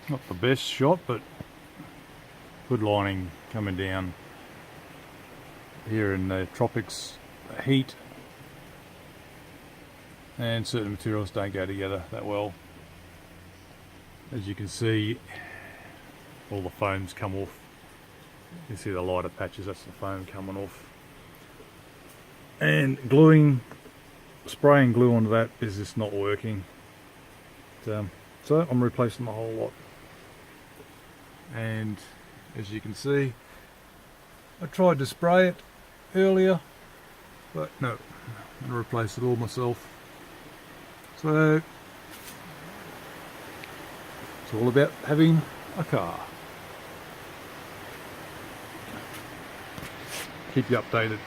Not the best shot, but good lining coming down here in the tropics. Heat and certain materials don't go together that well. As you can see, all the foams come off. You see the lighter patches, that's the foam coming off. And spraying glue onto that is just not working. So I'm replacing the whole lot. And as you can see, I tried to spray it earlier, but no, I'm going to replace it all myself. So it's all about having a car. Keep you updated.